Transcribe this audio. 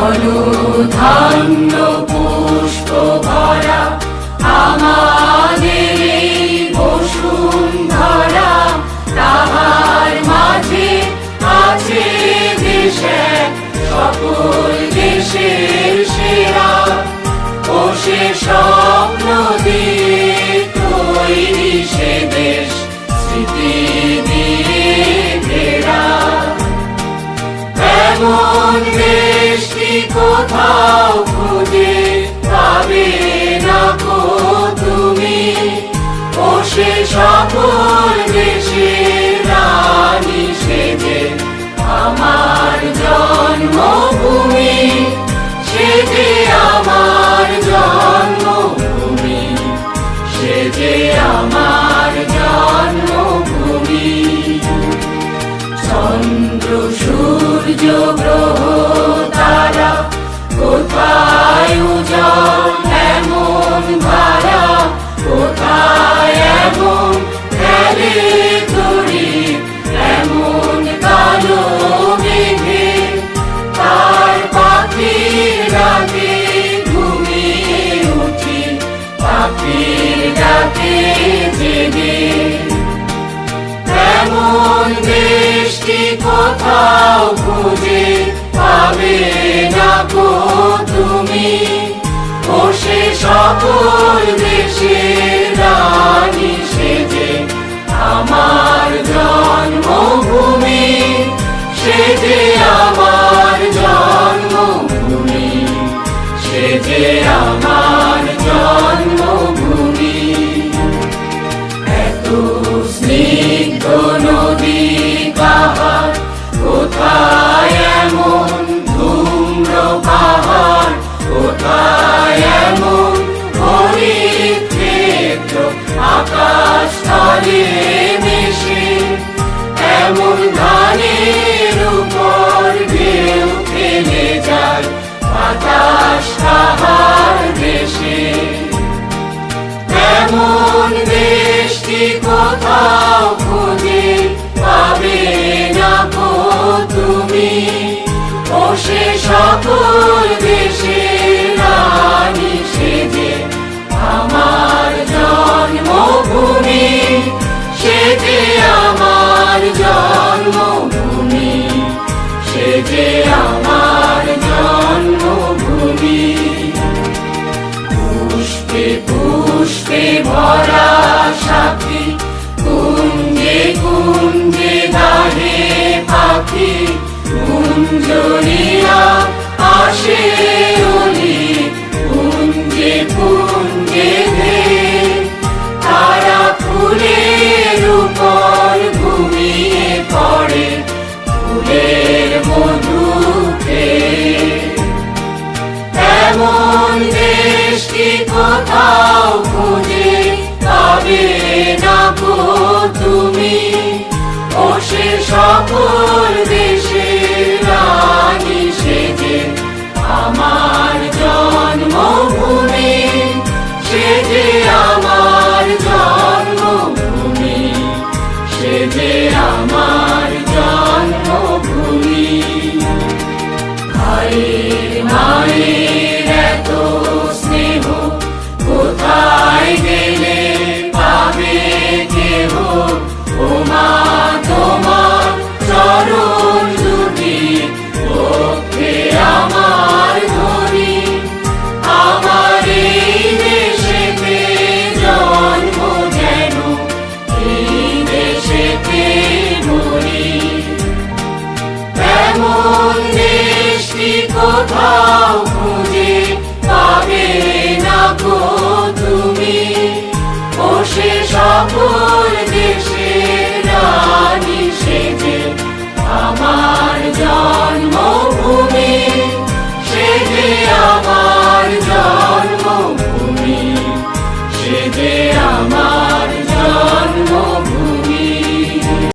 ধন্য পুষ্প ভরা আমাদের এই বসুন্ধরা, তাহার মাঝে আছে দেশ এক, সকল দেশের সেরা। ও সে স্বপ্ন দিয়ে তৈরি সে দেশ, স্মৃতি দিয়ে ঘেরা। এমন দেশটি কোথাও খুঁজে পাবে না গো তুমি, ও সে সকল দেশের রানী সেজে আমার জন্মভূমি, সেজে আমার জন্মভূমি, সেজে আমার জন্মভূমি। চন্দ্র সূর্য গ্রহ তারা কোথায় উজ্জ্বল এমন ধারা, কোথায় এমন খেলে তরি এমন কালো মেঘে, তার পাখির ডাকে ঘুমিয়ে উঠি, পাখির ডাকে জেগে। এমন দেশটি কোথাও খুঁজে পাবে না গো তুমি, ও সে সকল দেশের রানী সেজে আমার জন্মভূমি, সেজে আমার জন্মভূমি, সেজে আমার জন্মভূমি। এত স্নিগ্ধ নদী পাহাড়, কোথায় এমন ধূম্র পাহাড়, কোথায় এমন হরিত ক্ষেত্র আকাশ তলে মিশে, এমন ধানের উপর ঢেউ খেলে যায় বাতাস তাহার দেশে। এমন দেশটি কোথাও খুঁজে পাবে না গো তুমি, ও সে সকল দেশের রানী সেজে আমার জন্মভূমি, সেজে আমার জন্মভূমি, সেজে আমার জন্মভূমি। পুষ্পে পুষ্পে ভরা সাথী, কুঞ্জে কুঞ্জে গাহে পাখি, কুঞ্জরিয়া আসে অলি, কুঞ্জে কুঞ্জে ধে, তারা ফুলের উপর ঘুমিয়ে পড়ে, ফুলের মধু খেয়ে। এমন দেশটি কোথাও খুঁজে পাবে না গো তুমি, ও সে সকল দেশের রানী সেজে আমার জন্মভূমি, সেজে আমার জন্মভূমি, সেজে আমার জন্মভূমি। ভাইয়ের মায়ের এত স্নেহ কোথায় গেলে পাবে কেহ, ও মা তোমার চরণ দুটি পক্ষে আমার ধরি, আমার এই দেশেতে জন্ম যেন এই দেশেতে মরি। এমন দেশটি কোথাও খুঁজে